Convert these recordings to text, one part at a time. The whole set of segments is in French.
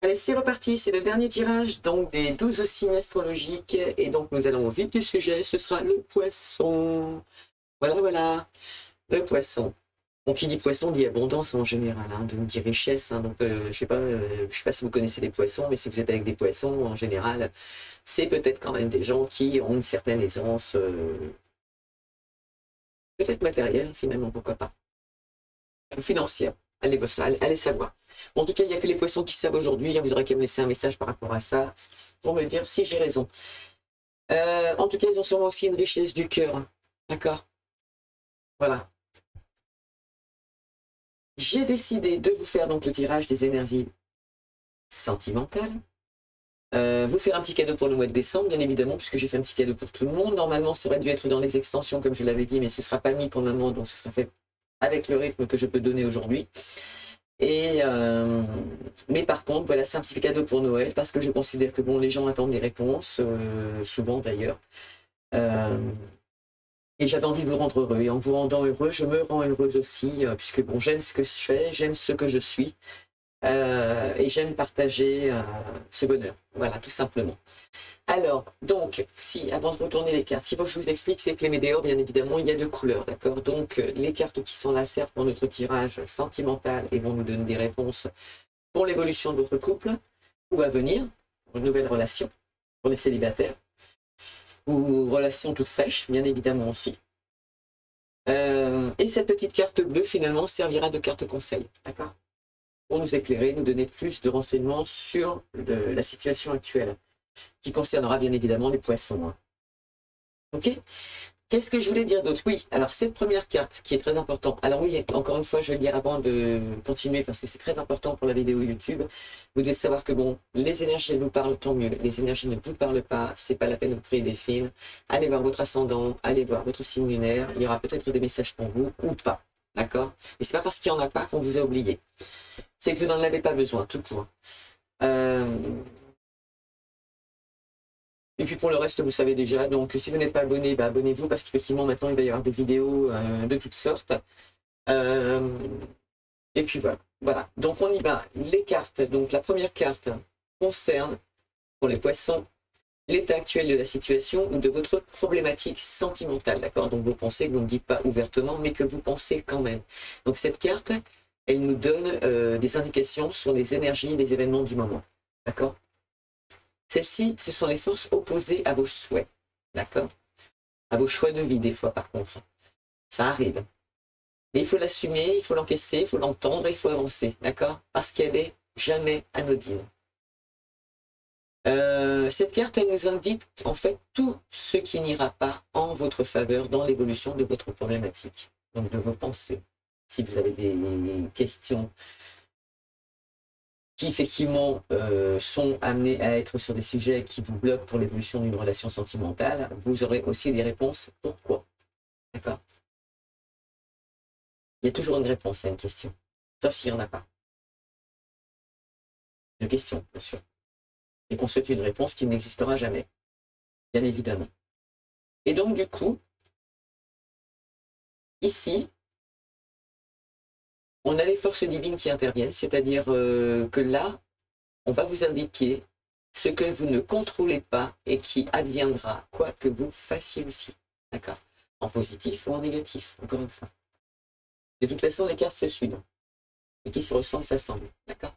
Allez, c'est reparti, c'est le dernier tirage donc des 12 signes astrologiques. Et donc nous allons au vif du sujet, ce sera le poisson. Voilà, voilà, le poisson. Donc qui dit poisson dit abondance en général, hein, donc dit richesse. Hein, donc je sais pas si vous connaissez les poissons, mais si vous êtes avec des poissons en général, c'est peut-être quand même des gens qui ont une certaine aisance, peut-être matérielle finalement, pourquoi pas, financière. Allez savoir. Bon, en tout cas, il n'y a que les poissons qui savent aujourd'hui. Vous aurez qu'à me laisser un message par rapport à ça pour me dire si j'ai raison. En tout cas, ils ont sûrement aussi une richesse du cœur. D'accord? Voilà. J'ai décidé de vous faire donc le tirage des énergies sentimentales. Vous faire un petit cadeau pour le mois de décembre, bien évidemment, puisque j'ai fait un petit cadeau pour tout le monde. Normalement, ça aurait dû être dans les extensions, comme je l'avais dit, mais ce ne sera pas mis pour le moment, donc ce sera fait avec le rythme que je peux donner aujourd'hui. Mais par contre, voilà, c'est un petit cadeau pour Noël, parce que je considère que bon, les gens attendent des réponses, souvent d'ailleurs. Et j'avais envie de vous rendre heureux. Et en vous rendant heureux, je me rends heureuse aussi, puisque bon, j'aime ce que je fais, j'aime ce que je suis, et j'aime partager ce bonheur. Voilà, tout simplement. Alors, donc, si, avant de retourner les cartes, si faut que je vous explique, c'est que les météores, bien évidemment, il y a deux couleurs, d'accord? Donc, les cartes qui sont là servent pour notre tirage sentimental et vont nous donner des réponses pour l'évolution de votre couple, ou à venir, pour une nouvelle relation, pour les célibataires, ou relation toute fraîche, bien évidemment aussi. Et cette petite carte bleue, finalement, servira de carte conseil, d'accord? Pour nous éclairer, nous donner plus de renseignements sur la situation actuelle, qui concernera bien évidemment les poissons. Hein. Ok? Qu'est-ce que je voulais dire d'autre? Oui, alors cette première carte qui est très importante. Alors oui, encore une fois, je vais le dire avant de continuer parce que c'est très important pour la vidéo YouTube. Vous devez savoir que bon, les énergies vous parlent, tant mieux. Les énergies ne vous parlent pas, c'est pas la peine de créer des films. Allez voir votre ascendant, allez voir votre signe lunaire. Il y aura peut-être des messages pour vous ou pas. D'accord? Et c'est pas parce qu'il n'y en a pas qu'on vous a oublié. C'est que vous n'en avez pas besoin, tout court. Et puis pour le reste, vous savez déjà. Donc si vous n'êtes pas abonné, bah, abonnez-vous parce qu'effectivement maintenant il va y avoir des vidéos de toutes sortes. Euh, et puis voilà. Voilà. Donc on y va. Les cartes. Donc la première carte concerne, pour les poissons, l'état actuel de la situation ou de votre problématique sentimentale. D'accord? Donc vous pensez que vous ne dites pas ouvertement, mais que vous pensez quand même. Donc cette carte, elle nous donne des indications sur les énergies, les événements du moment. D'accord? Celles-ci, ce sont les forces opposées à vos souhaits, d'accord? À vos choix de vie, des fois, par contre. Ça arrive. Mais il faut l'assumer, il faut l'encaisser, il faut l'entendre, il faut avancer, d'accord? Parce qu'elle est jamais anodine. Cette carte, elle nous indique, en fait, tout ce qui n'ira pas en votre faveur dans l'évolution de votre problématique, donc de vos pensées. Si vous avez des questions qui effectivement sont amenés à être sur des sujets qui vous bloquent pour l'évolution d'une relation sentimentale, vous aurez aussi des réponses pourquoi. D'accord? Il y a toujours une réponse à une question, sauf s'il n'y en a pas. Une question, bien sûr. Et qu'on souhaite une réponse qui n'existera jamais, bien évidemment. Et donc, du coup, ici, on a les forces divines qui interviennent, c'est-à-dire que là, on va vous indiquer ce que vous ne contrôlez pas et qui adviendra, quoi que vous fassiez aussi. D'accord? En positif ou en négatif, encore une fois. De toute façon, les cartes se suivent. Et qui se ressemblent, s'assemblent. D'accord?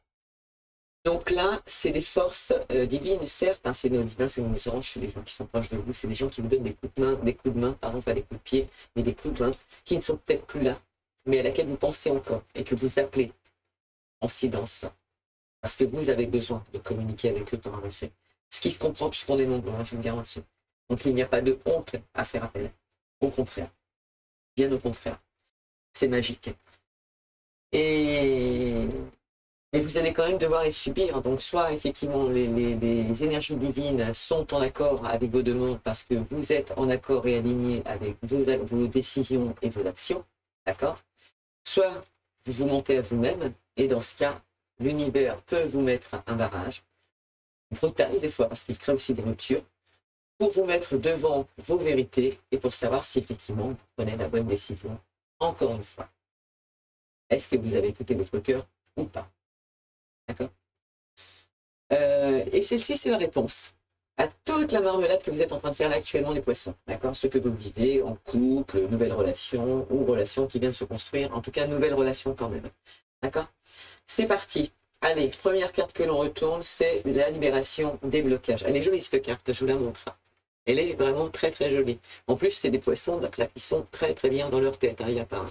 Donc là, c'est des forces divines, certes, hein, c'est nos divins, c'est nos anges, c'est des gens qui sont proches de vous, c'est des gens qui vous donnent des coups de main, pardon, pas des coups de pied, mais des coups de main qui ne sont peut-être plus là, mais à laquelle vous pensez encore et que vous appelez en silence. Parce que vous avez besoin de communiquer avec eux pour avancer. Ce qui se comprend puisqu'on est nombreux, hein, je vous le garantis. Donc il n'y a pas de honte à faire appel. Au contraire. Bien au contraire. C'est magique. Et vous allez quand même devoir les subir. Donc soit effectivement les énergies divines sont en accord avec vos demandes parce que vous êtes en accord et aligné avec vos décisions et vos actions. D'accord? Soit vous vous montez à vous-même et dans ce cas, l'univers peut vous mettre un barrage, brutal des fois parce qu'il crée aussi des ruptures, pour vous mettre devant vos vérités et pour savoir si effectivement vous prenez la bonne décision. Encore une fois, est-ce que vous avez écouté votre cœur ou pas? D'accord? Et celle-ci, c'est la réponse à toute la marmelade que vous êtes en train de faire là actuellement, les poissons. D'accord? Ce que vous vivez en couple, nouvelle relation ou relation qui vient de se construire. En tout cas, nouvelle relation quand même. D'accord? C'est parti. Allez, première carte que l'on retourne, c'est la libération des blocages. Elle est jolie cette carte, je vous la montre. Elle est vraiment très très jolie. En plus, c'est des poissons donc là, qui sont très très bien dans leur tête. Il n'y a pas un.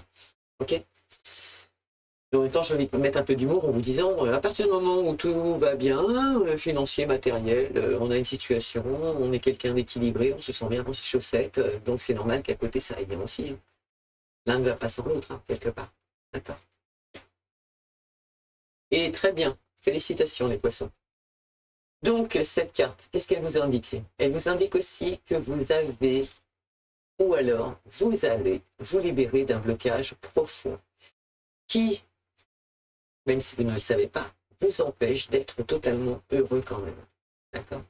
Ok? En même temps, je vais mettre un peu d'humour en vous disant, à partir du moment où tout va bien, financier, matériel, on a une situation, on est quelqu'un d'équilibré, on se sent bien dans ses chaussettes, donc c'est normal qu'à côté ça aille bien aussi. Hein. L'un ne va pas sans l'autre, hein, quelque part. D'accord. Et très bien. Félicitations les poissons. Donc, cette carte, qu'est-ce qu'elle vous indique? Elle vous indique aussi que vous avez, ou alors, vous allez vous libérer d'un blocage profond qui, même si vous ne le savez pas, vous empêche d'être totalement heureux quand même. D'accord?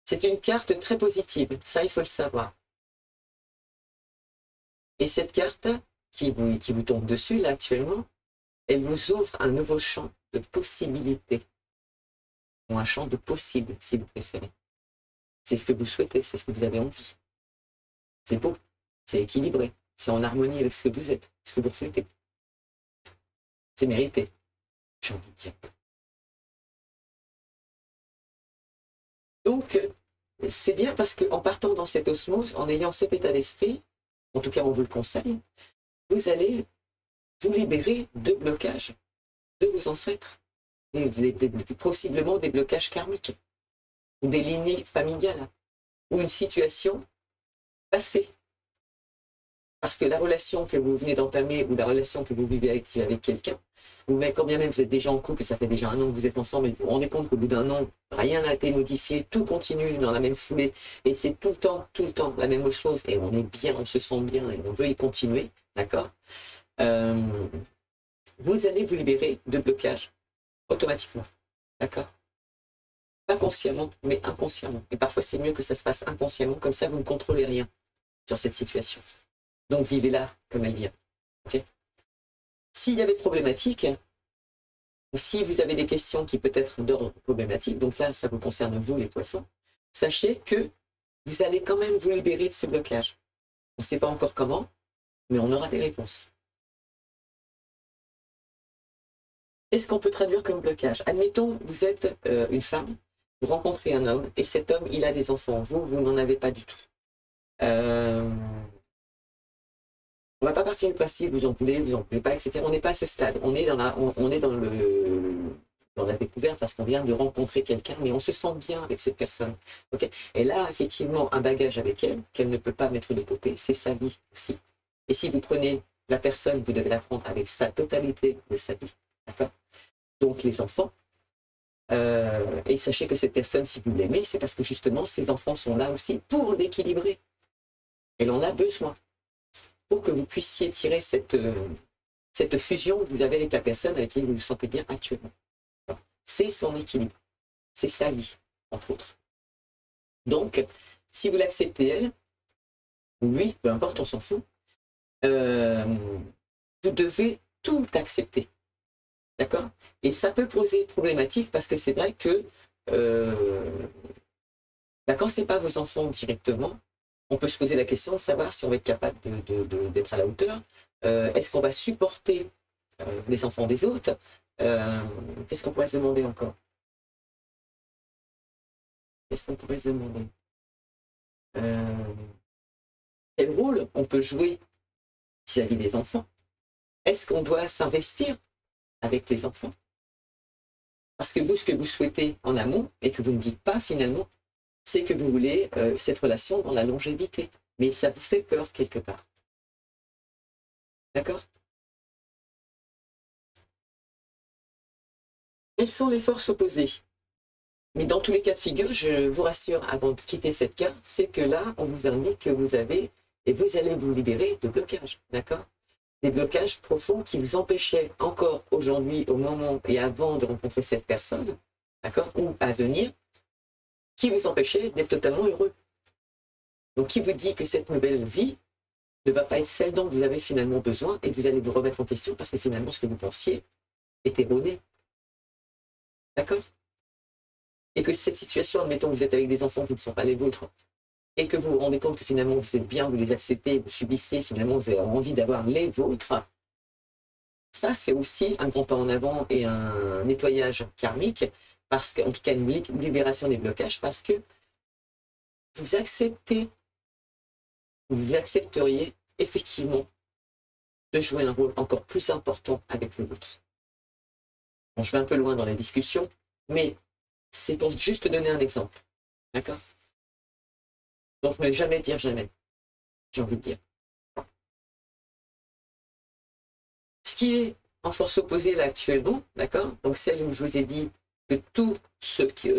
C'est une carte très positive, ça il faut le savoir. Et cette carte qui vous tombe dessus là actuellement, elle vous ouvre un nouveau champ de possibilités. Ou un champ de possibles, si vous préférez. C'est ce que vous souhaitez, c'est ce que vous avez envie. C'est beau, c'est équilibré, c'est en harmonie avec ce que vous êtes, ce que vous souhaitez. C'est mérité, j'ai envie de dire. Donc, c'est bien parce qu'en partant dans cette osmose, en ayant cet état d'esprit, en tout cas on vous le conseille, vous allez vous libérer de blocages de vos ancêtres, possiblement des blocages karmiques, ou des lignées familiales, ou une situation passée. Parce que la relation que vous venez d'entamer ou la relation que vous vivez avec quelqu'un, ou même quand bien même vous êtes déjà en couple et ça fait déjà 1 an que vous êtes ensemble et vous vous rendez compte qu'au bout d'1 an, rien n'a été modifié, tout continue dans la même foulée et c'est tout le temps la même chose et on est bien, on se sent bien et on veut y continuer, d'accord? Vous allez vous libérer de blocage automatiquement, d'accord? Pas consciemment, mais inconsciemment. Et parfois c'est mieux que ça se passe inconsciemment, comme ça vous ne contrôlez rien sur cette situation. Donc vivez-la comme elle vient. Okay. S'il y a des problématiques, ou si vous avez des questions qui peuvent être d'ordre problématique, donc là, ça vous concerne vous, les poissons, sachez que vous allez quand même vous libérer de ce blocage. On ne sait pas encore comment, mais on aura des réponses. Qu'est-ce qu'on peut traduire comme blocage? Admettons, vous êtes une femme, vous rencontrez un homme, et cet homme, il a des enfants. Vous n'en avez pas du tout. On ne va pas partir du principe, vous en voulez pas, etc. On n'est pas à ce stade. On est dans la découverte parce qu'on vient de rencontrer quelqu'un, mais on se sent bien avec cette personne. Okay, et là, effectivement, un bagage avec elle, qu'elle ne peut pas mettre de côté, c'est sa vie aussi. Et si vous prenez la personne, vous devez la prendre avec sa totalité de sa vie. D'accord? Donc les enfants, et sachez que cette personne, si vous l'aimez, c'est parce que justement, ces enfants sont là aussi pour l'équilibrer. Elle en a besoin. Pour que vous puissiez tirer cette fusion que vous avez avec la personne avec qui vous vous sentez bien actuellement. C'est son équilibre, c'est sa vie, entre autres. Donc, si vous l'acceptez elle, ou lui, peu importe, on s'en fout, vous devez tout accepter. D'accord? Et ça peut poser problématique parce que c'est vrai que quand ce n'est pas vos enfants directement, on peut se poser la question de savoir si on va être capable d'être à la hauteur. Est-ce qu'on va supporter les enfants des autres? Qu'est-ce qu'on pourrait se demander encore? Qu'est-ce qu'on pourrait se demander? Quel rôle on peut jouer vis-à-vis des enfants? Est-ce qu'on doit s'investir avec les enfants? Parce que vous, ce que vous souhaitez en amont, et que vous ne dites pas finalement, c'est que vous voulez cette relation dans la longévité. Mais ça vous fait peur quelque part. D'accord? Quelles sont les forces opposées? Mais dans tous les cas de figure, je vous rassure, avant de quitter cette carte, c'est que là, on vous indique que vous avez, et vous allez vous libérer de blocages, d'accord? Des blocages profonds qui vous empêchaient encore aujourd'hui, au moment et avant de rencontrer cette personne, d'accord? Ou à venir, qui vous empêchaient d'être totalement heureux. Donc, qui vous dit que cette nouvelle vie ne va pas être celle dont vous avez finalement besoin et que vous allez vous remettre en question parce que finalement, ce que vous pensiez est erroné. D'accord? et que cette situation, admettons, vous êtes avec des enfants qui ne sont pas les vôtres, et que vous vous rendez compte que finalement vous êtes bien, vous les acceptez, vous subissez, finalement vous avez envie d'avoir les vôtres, ça c'est aussi un grand pas en avant et un nettoyage karmique, parce qu'en tout cas une libération des blocages, parce que vous acceptez, vous accepteriez effectivement de jouer un rôle encore plus important avec le vôtre. Bon, je vais un peu loin dans la discussion, mais c'est pour juste donner un exemple. D'accord? Donc ne jamais dire jamais, j'ai envie de dire. Ce qui est en force opposée là actuellement, d'accord? Donc celle où je vous ai dit que tout ce qui...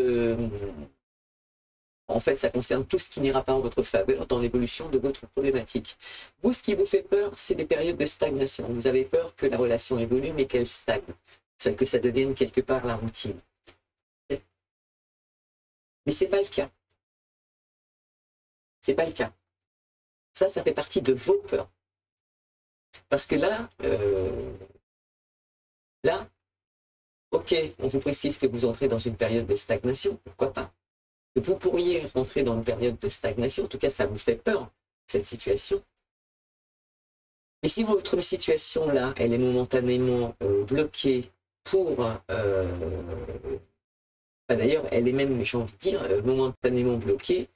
en fait, ça concerne tout ce qui n'ira pas en votre faveur dans l'évolution de votre problématique. Vous, ce qui vous fait peur, c'est des périodes de stagnation. Vous avez peur que la relation évolue, mais qu'elle stagne. Que ça devienne quelque part la routine. Mais ce n'est pas le cas. Ce n'est pas le cas. Ça fait partie de vos peurs. Parce que là, ok, on vous précise que vous entrez dans une période de stagnation, pourquoi pas? Vous pourriez rentrer dans une période de stagnation, en tout cas ça vous fait peur, cette situation. Mais si votre situation là, elle est momentanément bloquée pour... d'ailleurs, elle est même, j'ai envie de dire, momentanément bloquée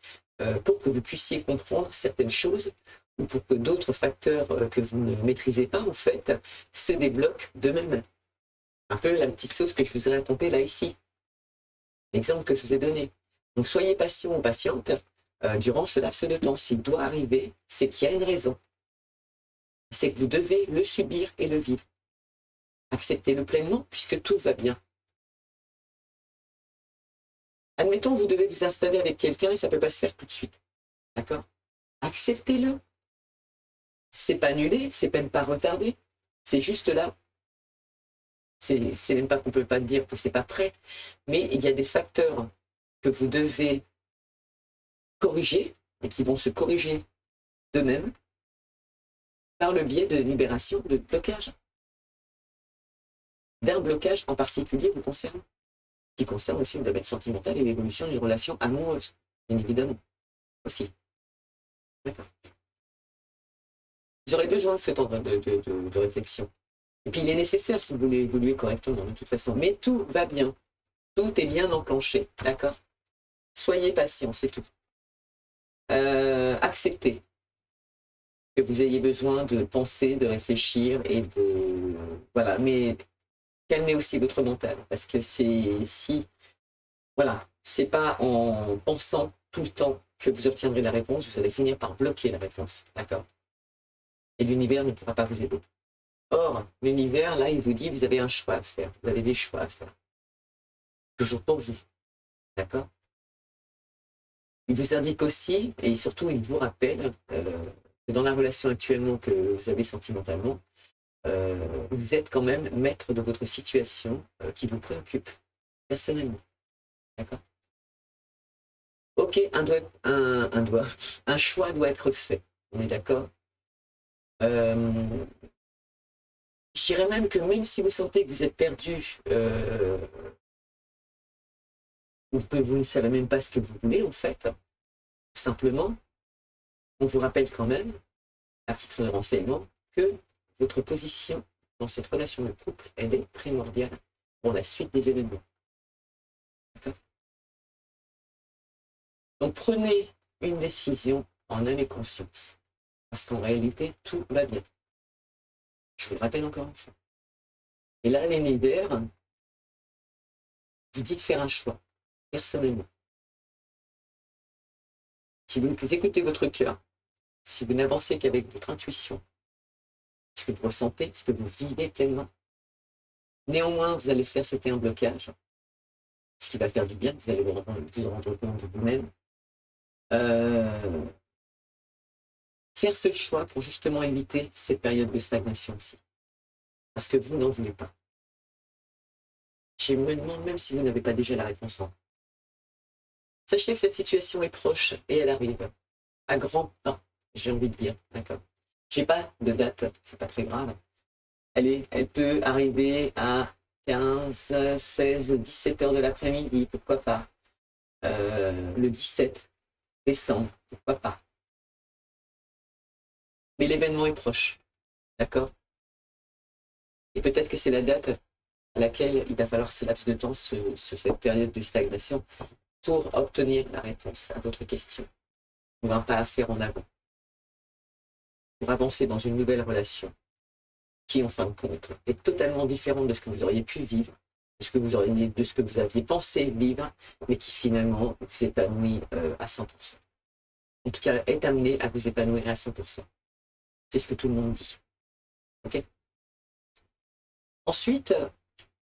pour que vous puissiez comprendre certaines choses ou pour que d'autres facteurs que vous ne maîtrisez pas, en fait, se débloquent d'eux-mêmes. Un peu la petite sauce que je vous ai racontée là, ici. L'exemple que je vous ai donné. Donc, soyez patient ou patiente durant ce laps de temps. S'il doit arriver, c'est qu'il y a une raison. C'est que vous devez le subir et le vivre. Acceptez-le pleinement puisque tout va bien. Admettons, vous devez vous installer avec quelqu'un et ça ne peut pas se faire tout de suite. D'accord? Acceptez-le. C'est pas annulé, c'est même pas retardé. C'est juste là. C'est même pas qu'on ne peut pas dire que c'est pas prêt, mais il y a des facteurs que vous devez corriger et qui vont se corriger d'eux-mêmes par le biais de libération de blocage. D'un blocage en particulier vous concerne, qui concerne aussi le domaine sentimental et l'évolution d'une relation amoureuse, bien évidemment, aussi. D'accord. Vous aurez besoin de ce temps de réflexion. Et puis il est nécessaire si vous voulez évoluer correctement, de toute façon. Mais tout va bien. Tout est bien enclenché, d'accord? Soyez patient, c'est tout. Acceptez que vous ayez besoin de penser, de réfléchir et de... Voilà, mais calmez aussi votre mental, parce que voilà, c'est pas en pensant tout le temps que vous obtiendrez la réponse, vous allez finir par bloquer la réponse, d'accord? Et l'univers ne pourra pas vous aider. Or, l'univers, là, il vous dit, vous avez un choix à faire, vous avez des choix à faire. Toujours pour vous, d'accord? Il vous indique aussi, et surtout, il vous rappelle que dans la relation actuellement que vous avez sentimentalement, vous êtes quand même maître de votre situation qui vous préoccupe personnellement. D'accord? Ok, un choix doit être fait. On est d'accord? Je dirais même que même si vous sentez que vous êtes perdu, ou que vous ne savez même pas ce que vous voulez, en fait, simplement, on vous rappelle quand même, à titre de renseignement, que votre position dans cette relation de couple, elle est primordiale pour la suite des événements. Donc prenez une décision en âme et conscience, parce qu'en réalité, tout va bien. Je vous le rappelle encore une fois. Et là, l'univers vous dit de faire un choix, personnellement. Si vous écoutez votre cœur, si vous n'avancez qu'avec votre intuition, ce que vous ressentez, ce que vous vivez pleinement, néanmoins, vous allez faire sauter un blocage, ce qui va faire du bien, vous allez vous rendre compte de vous-même. Faire ce choix pour justement éviter cette période de stagnation aussi. Parce que vous n'en voulez pas. Je me demande même si vous n'avez pas déjà la réponse en vous. Sachez que cette situation est proche et elle arrive à grands pas, j'ai envie de dire. D'accord. J'ai pas de date, c'est pas très grave. Elle peut arriver à 15, 16, 17 heures de l'après-midi, pourquoi pas. le 17 décembre, pourquoi pas. Mais l'événement est proche, d'accord? Et peut-être que c'est la date à laquelle il va falloir ce laps de temps, cette période de stagnation, pour obtenir la réponse à votre question, ou un pas à faire en avant, pour avancer dans une nouvelle relation, qui en fin de compte est totalement différente de ce que vous auriez pu vivre, de ce que vous aviez pensé vivre, mais qui finalement vous épanouit à 100%. En tout cas, est amené à vous épanouir à 100%. C'est ce que tout le monde dit. Ok? Ensuite,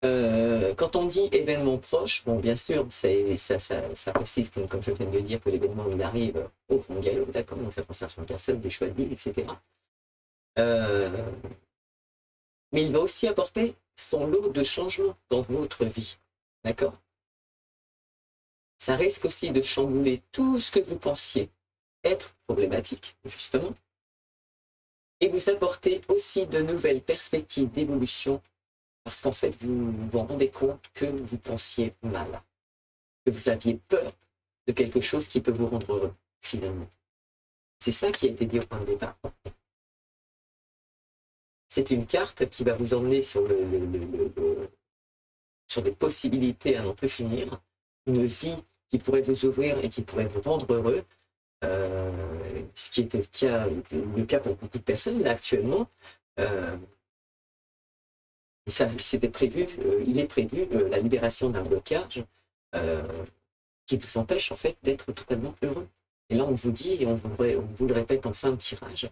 quand on dit événement proche, bon, bien sûr, ça précise, comme je viens de le dire, que l'événement il arrive au grand galop, d'accord, donc ça concerne une personne, des choix de vie, etc. Mais il va aussi apporter son lot de changements dans votre vie, d'accord? Ça risque aussi de chambouler tout ce que vous pensiez être problématique, justement, et vous apporter aussi de nouvelles perspectives d'évolution, parce qu'en fait, vous vous rendez compte que vous pensiez mal, que vous aviez peur de quelque chose qui peut vous rendre heureux, finalement. C'est ça qui a été dit au point de départ. C'est une carte qui va vous emmener sur, sur des possibilités à n'en plus finir, une vie qui pourrait vous ouvrir et qui pourrait vous rendre heureux, ce qui était le cas pour beaucoup de personnes là actuellement. Et ça, c'était prévu, il est prévu la libération d'un blocage qui vous empêche en fait d'être totalement heureux. Et là, on vous dit, et on vous le répète en fin de tirage,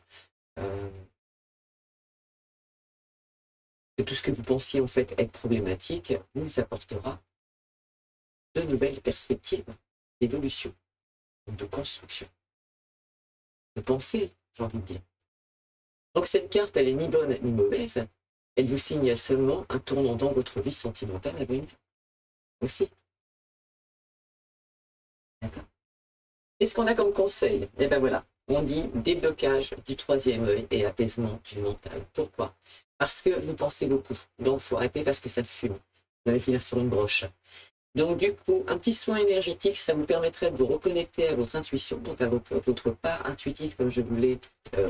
que tout ce que vous pensiez en fait être problématique vous apportera de nouvelles perspectives d'évolution, de construction, de pensée, j'ai envie de dire. Donc cette carte, elle est ni bonne ni mauvaise, elle vous signale seulement un tournant dans votre vie sentimentale à venir aussi. D'accord. Qu'est-ce qu'on a comme conseil? Eh bien voilà, on dit déblocage du troisième œil et apaisement du mental. Pourquoi? Parce que vous pensez beaucoup, donc il faut arrêter parce que ça fume. Vous allez finir sur une broche. Donc du coup, un petit soin énergétique, ça vous permettrait de vous reconnecter à votre intuition, donc à votre part intuitive, comme je vous l'ai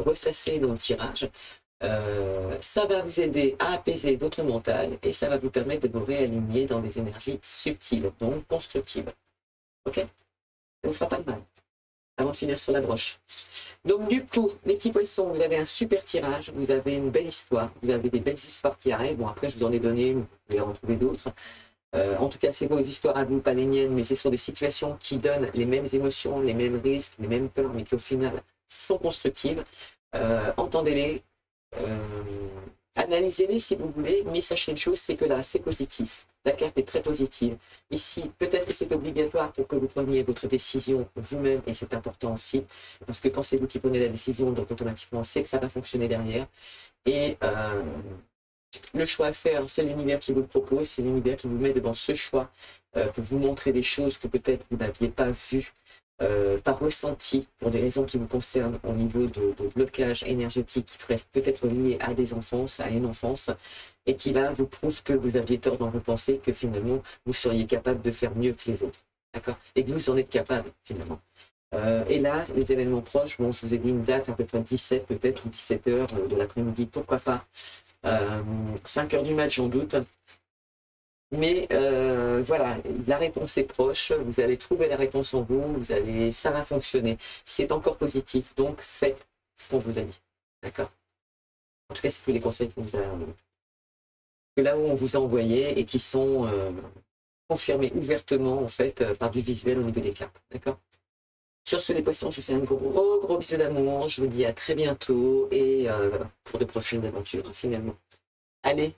ressassé dans le tirage. Ça va vous aider à apaiser votre mental et ça va vous permettre de vous réaligner dans des énergies subtiles, donc constructives. Ok? Ça ne vous fera pas de mal avant de finir sur la broche. Donc du coup, les petits poissons, vous avez un super tirage, vous avez une belle histoire, vous avez des belles histoires qui arrivent. Bon, après, je vous en ai donné, vous pouvez en trouver d'autres. En tout cas, c'est vos histoires à vous, pas les miennes, mais ce sont des situations qui donnent les mêmes émotions, les mêmes risques, les mêmes peurs, mais qui au final sont constructives. Entendez-les, analysez-les si vous voulez, mais sachez une chose, c'est que là, c'est positif. La carte est très positive. Ici, peut-être que c'est obligatoire pour que vous preniez votre décision vous-même, et c'est important aussi, parce que quand c'est vous qui prenez la décision, donc automatiquement, c'est que ça va fonctionner derrière. Et le choix à faire, c'est l'univers qui vous le propose, c'est l'univers qui vous met devant ce choix pour vous montrer des choses que peut-être vous n'aviez pas vues, par ressenti, pour des raisons qui vous concernent au niveau de blocage énergétique qui pourrait peut-être lié à des enfances, à une enfance, et qui là vous prouve que vous aviez tort dans vos pensées, que finalement vous seriez capable de faire mieux que les autres, d'accord? Et que vous en êtes capable finalement. Et là, les événements proches, bon, je vous ai dit une date à peu près 17 peut-être, ou 17 heures de l'après-midi, pourquoi pas. 5 heures du match, j'en doute. Mais voilà, la réponse est proche, vous allez trouver la réponse en vous, ça va fonctionner. C'est encore positif, donc faites ce qu'on vous a dit. D'accord? En tout cas, c'est tous les conseils que là où on vous a envoyé et qui sont confirmés ouvertement en fait par du visuel au niveau des cartes. D'accord? Sur ce, les poissons, je vous fais un gros bisou d'amour. Je vous dis à très bientôt et pour de prochaines aventures, finalement. Allez,